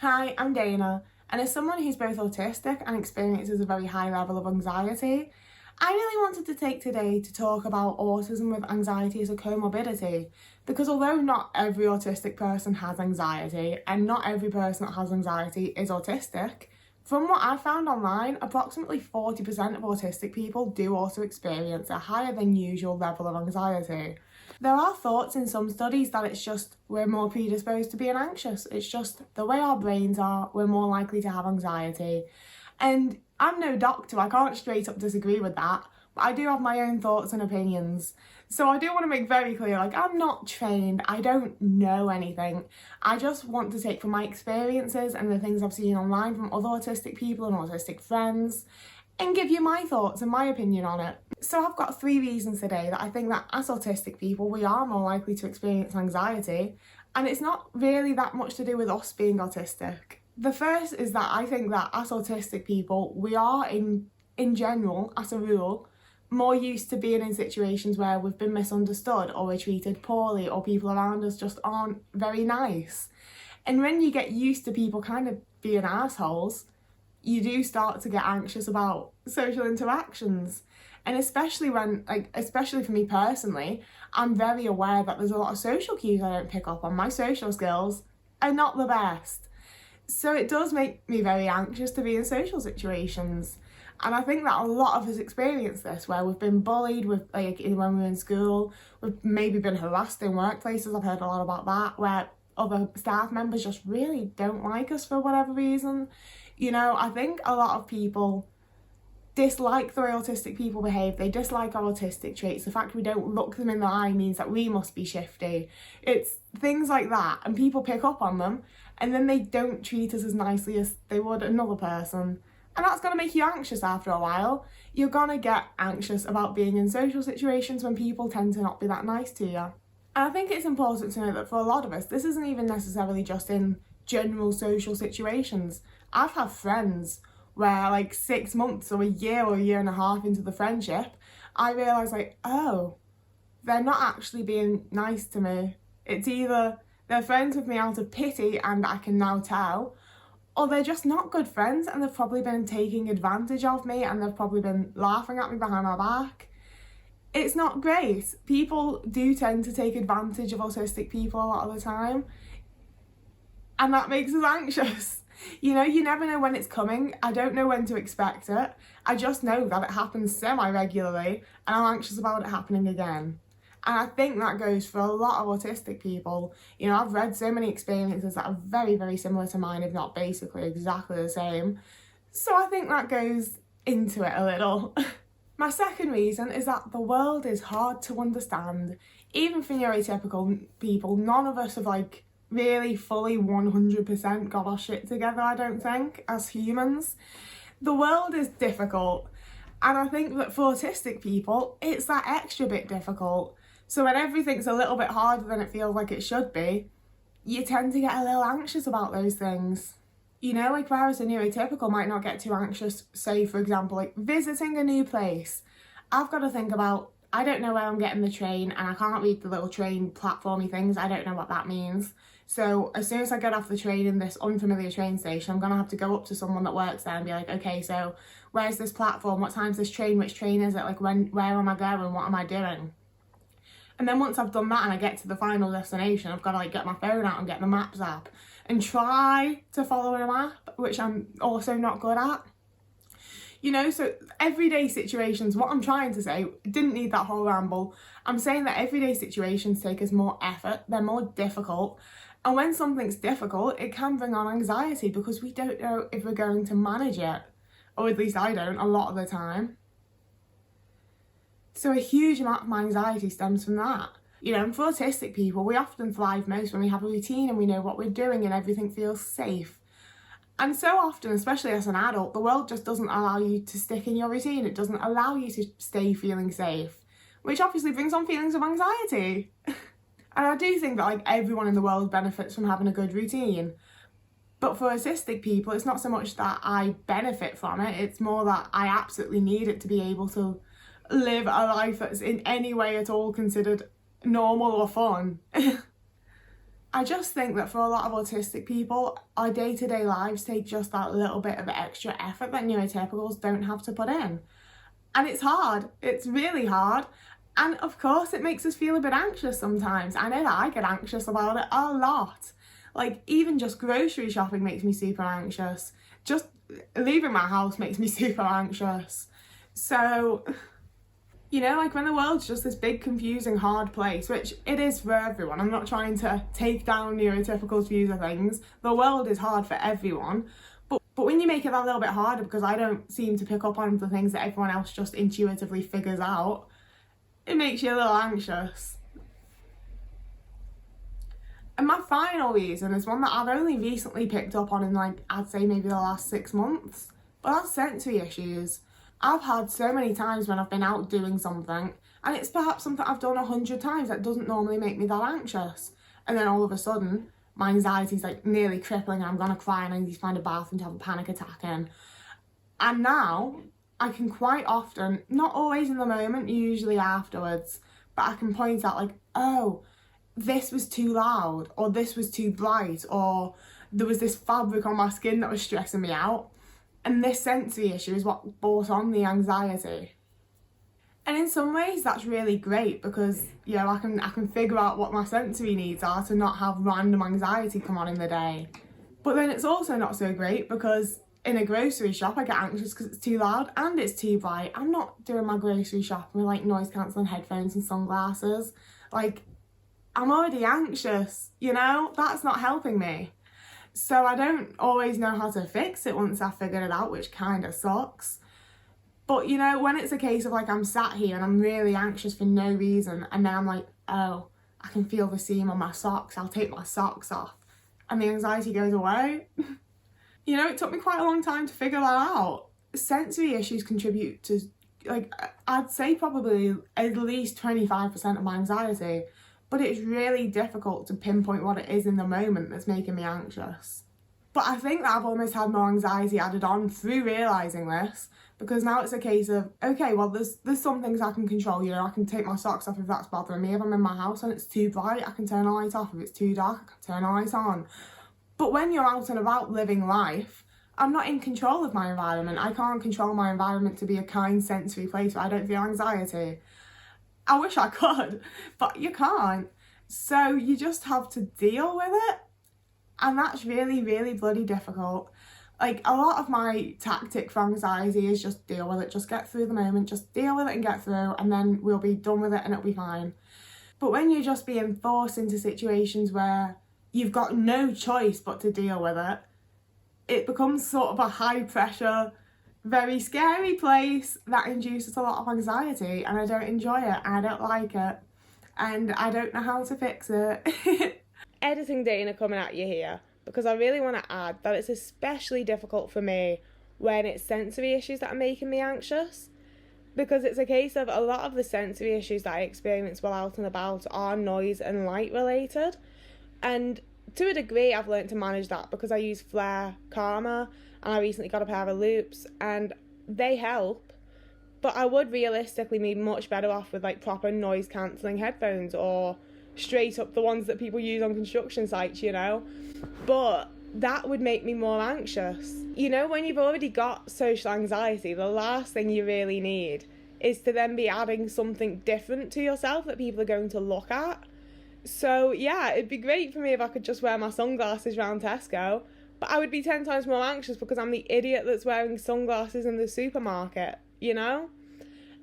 Hi, I'm Dana, and as someone who's both autistic and experiences a very high level of anxiety, I really wanted to take today to talk about autism with anxiety as a comorbidity, because although not every autistic person has anxiety, and not every person that has anxiety is autistic, from what I found online, approximately 40% of autistic people do also experience a higher than usual level of anxiety. There are thoughts in some studies that it's just we're more predisposed to being anxious. It's just the way our brains are, we're more likely to have anxiety. And I'm no doctor, I can't straight up disagree with that, but I do have my own thoughts and opinions. So I do want to make very clear, I'm not trained, I don't know anything. I just want to take from my experiences and the things I've seen online from other autistic people and autistic friends and give you my thoughts and my opinion on it. So I've got 3 reasons today that I think that as autistic people, we are more likely to experience anxiety, and it's not really that much to do with us being autistic. The first is that I think that as autistic people, we are in general, as a rule, more used to being in situations where we've been misunderstood or we're treated poorly or people around us just aren't very nice. And when you get used to people kind of being assholes, you do start to get anxious about social interactions. And especially especially for me personally, I'm very aware that there's a lot of social cues I don't pick up on. My social skills are not the best. So it does make me very anxious to be in social situations. And I think that a lot of us experience this, where we've been bullied when we were in school, we've maybe been harassed in workplaces. I've heard a lot about that, where other staff members just really don't like us for whatever reason. I think a lot of people dislike the way autistic people behave. They dislike our autistic traits. The fact we don't look them in the eye means that we must be shifty. It's things like that, and people pick up on them, and then they don't treat us as nicely as they would another person. And that's going to make you anxious after a while. You're going to get anxious about being in social situations when people tend to not be that nice to you. And I think it's important to know that for a lot of us, this isn't even necessarily just in general social situations. I've had friends where 6 months or a year and a half into the friendship, I realise oh, they're not actually being nice to me. It's either they're friends with me out of pity and I can now tell, or they're just not good friends and they've probably been taking advantage of me and they've probably been laughing at me behind my back. It's not great. People do tend to take advantage of autistic people a lot of the time, and that makes us anxious. You never know when it's coming. I don't know when to expect it. I just know that it happens semi-regularly and I'm anxious about it happening again. And I think that goes for a lot of autistic people. I've read so many experiences that are very, very similar to mine, if not basically exactly the same. So I think that goes into it a little. My second reason is that the world is hard to understand. Even for neurotypical people, none of us have really fully 100% got our shit together, I don't think, as humans. The world is difficult, and I think that for autistic people, it's that extra bit difficult. So when everything's a little bit harder than it feels like it should be, you tend to get a little anxious about those things. Whereas a neurotypical might not get too anxious, say, for example, visiting a new place. I've got to think about, I don't know where I'm getting the train and I can't read the little train platformy things. I don't know what that means. So as soon as I get off the train in this unfamiliar train station, I'm going to have to go up to someone that works there and be like, okay, so where's this platform? What time's this train? Which train is it? Where am I going? What am I doing? And then once I've done that and I get to the final destination, I've got to get my phone out and get the Maps app and try to follow a map, which I'm also not good at. So everyday situations, what I'm trying to say, didn't need that whole ramble. I'm saying that everyday situations take us more effort, they're more difficult. And when something's difficult, it can bring on anxiety because we don't know if we're going to manage it. Or at least I don't, a lot of the time. So a huge amount of my anxiety stems from that. And for autistic people, we often thrive most when we have a routine and we know what we're doing and everything feels safe. And so often, especially as an adult, the world just doesn't allow you to stick in your routine. It doesn't allow you to stay feeling safe, which obviously brings on feelings of anxiety. And I do think that everyone in the world benefits from having a good routine. But for autistic people, it's not so much that I benefit from it, it's more that I absolutely need it to be able to live a life that's in any way at all considered normal or fun. I just think that for a lot of autistic people, our day-to-day lives take just that little bit of extra effort that neurotypicals don't have to put in. And it's hard. It's really hard. And of course, it makes us feel a bit anxious sometimes. I know that I get anxious about it a lot. Like, even just grocery shopping makes me super anxious. Just leaving my house makes me super anxious. So, you know, like when the world's just this big, confusing, hard place, which it is for everyone. I'm not trying to take down neurotypicals' views of things. The world is hard for everyone. But when you make it that little bit harder, because I don't seem to pick up on the things that everyone else just intuitively figures out, it makes you a little anxious. And my final reason is one that I've only recently picked up on in, like, I'd say maybe the last 6 months, but that's sensory issues. I've had so many times when I've been out doing something, and it's perhaps something I've done 100 times that doesn't normally make me that anxious. And then all of a sudden, my anxiety's like nearly crippling, and I'm gonna cry and I need to find a bathroom to have a panic attack in. And now, I can quite often, not always in the moment, usually afterwards, but I can point out like, oh, this was too loud, or this was too bright, or there was this fabric on my skin that was stressing me out. And this sensory issue is what brought on the anxiety. And in some ways that's really great because, you know, I can figure out what my sensory needs are to not have random anxiety come on in the day. But then it's also not so great because in a grocery shop I get anxious because it's too loud and it's too bright. I'm not doing my grocery shopping with like noise cancelling headphones and sunglasses. Like, I'm already anxious, you know? That's not helping me. So I don't always know how to fix it once I've figured it out, which kind of sucks. But, you know, when it's a case of like I'm sat here and I'm really anxious for no reason, and then I'm like, oh, I can feel the seam on my socks, I'll take my socks off, and the anxiety goes away. You know, it took me quite a long time to figure that out. Sensory issues contribute to, like, I'd say probably at least 25% of my anxiety. But it's really difficult to pinpoint what it is in the moment that's making me anxious. But I think that I've almost had more anxiety added on through realising this, because now it's a case of, okay, well, there's some things I can control, you know, I can take my socks off if that's bothering me. If I'm in my house and it's too bright, I can turn the light off. If it's too dark, I can turn the light on. But when you're out and about living life, I'm not in control of my environment. I can't control my environment to be a kind, sensory place where I don't feel anxiety. I wish I could, but you can't. So you just have to deal with it. And that's really, really bloody difficult. Like, a lot of my tactic for anxiety is just deal with it, just get through the moment, just deal with it and get through, and then we'll be done with it and it'll be fine. But when you're just being forced into situations where you've got no choice but to deal with it, it becomes sort of a high pressure, very scary place that induces a lot of anxiety, and I don't enjoy it and I don't like it and I don't know how to fix it. Editing Dana coming at you here, because I really want to add that it's especially difficult for me when it's sensory issues that are making me anxious, because it's a case of a lot of the sensory issues that I experience while out and about are noise and light related, and to a degree I've learned to manage that because I use Flare Karma and I recently got a pair of loops and they help, but I would realistically be much better off with like proper noise cancelling headphones or straight up the ones that people use on construction sites, you know. But that would make me more anxious. You know, when you've already got social anxiety, the last thing you really need is to then be adding something different to yourself that people are going to look at. So yeah, it'd be great for me if I could just wear my sunglasses around Tesco, but I would be 10 times more anxious because I'm the idiot that's wearing sunglasses in the supermarket, you know?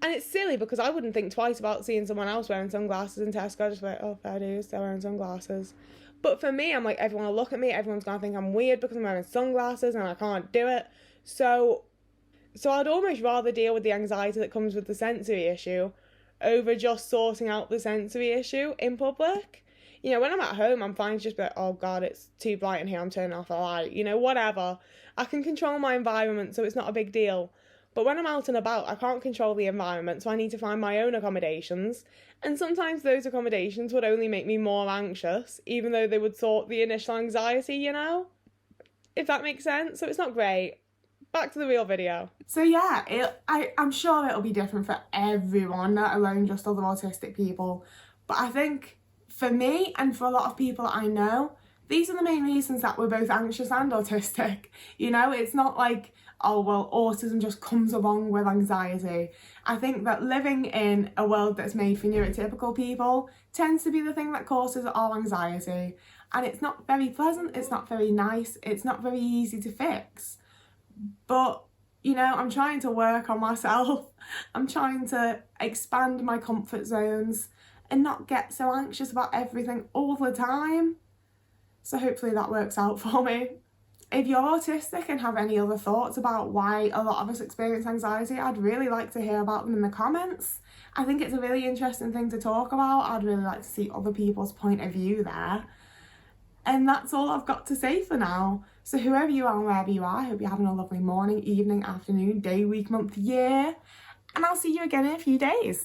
And it's silly because I wouldn't think twice about seeing someone else wearing sunglasses in Tesco. Just like, oh, fair dues, they're wearing sunglasses. But for me, I'm like, everyone will look at me, everyone's going to think I'm weird because I'm wearing sunglasses and I can't do it. So I'd almost rather deal with the anxiety that comes with the sensory issue over just sorting out the sensory issue in public. You know, when I'm at home, I'm fine to just be like, oh God, it's too bright in here, I'm turning off the light. You know, whatever. I can control my environment, so it's not a big deal. But when I'm out and about, I can't control the environment, so I need to find my own accommodations. And sometimes those accommodations would only make me more anxious, even though they would sort the initial anxiety, you know? If that makes sense. So it's not great. Back to the real video. So yeah, I'm sure it'll be different for everyone, let alone just other autistic people. But I think for me and for a lot of people I know, these are the main reasons that we're both anxious and autistic. You know, it's not like, oh, well, autism just comes along with anxiety. I think that living in a world that's made for neurotypical people tends to be the thing that causes our anxiety. And it's not very pleasant, it's not very nice, it's not very easy to fix. But, you know, I'm trying to work on myself. I'm trying to expand my comfort zones and not get so anxious about everything all the time. So hopefully that works out for me. If you're autistic and have any other thoughts about why a lot of us experience anxiety, I'd really like to hear about them in the comments. I think it's a really interesting thing to talk about. I'd really like to see other people's point of view there. And that's all I've got to say for now. So whoever you are and wherever you are, I hope you're having a lovely morning, evening, afternoon, day, week, month, year. And I'll see you again in a few days.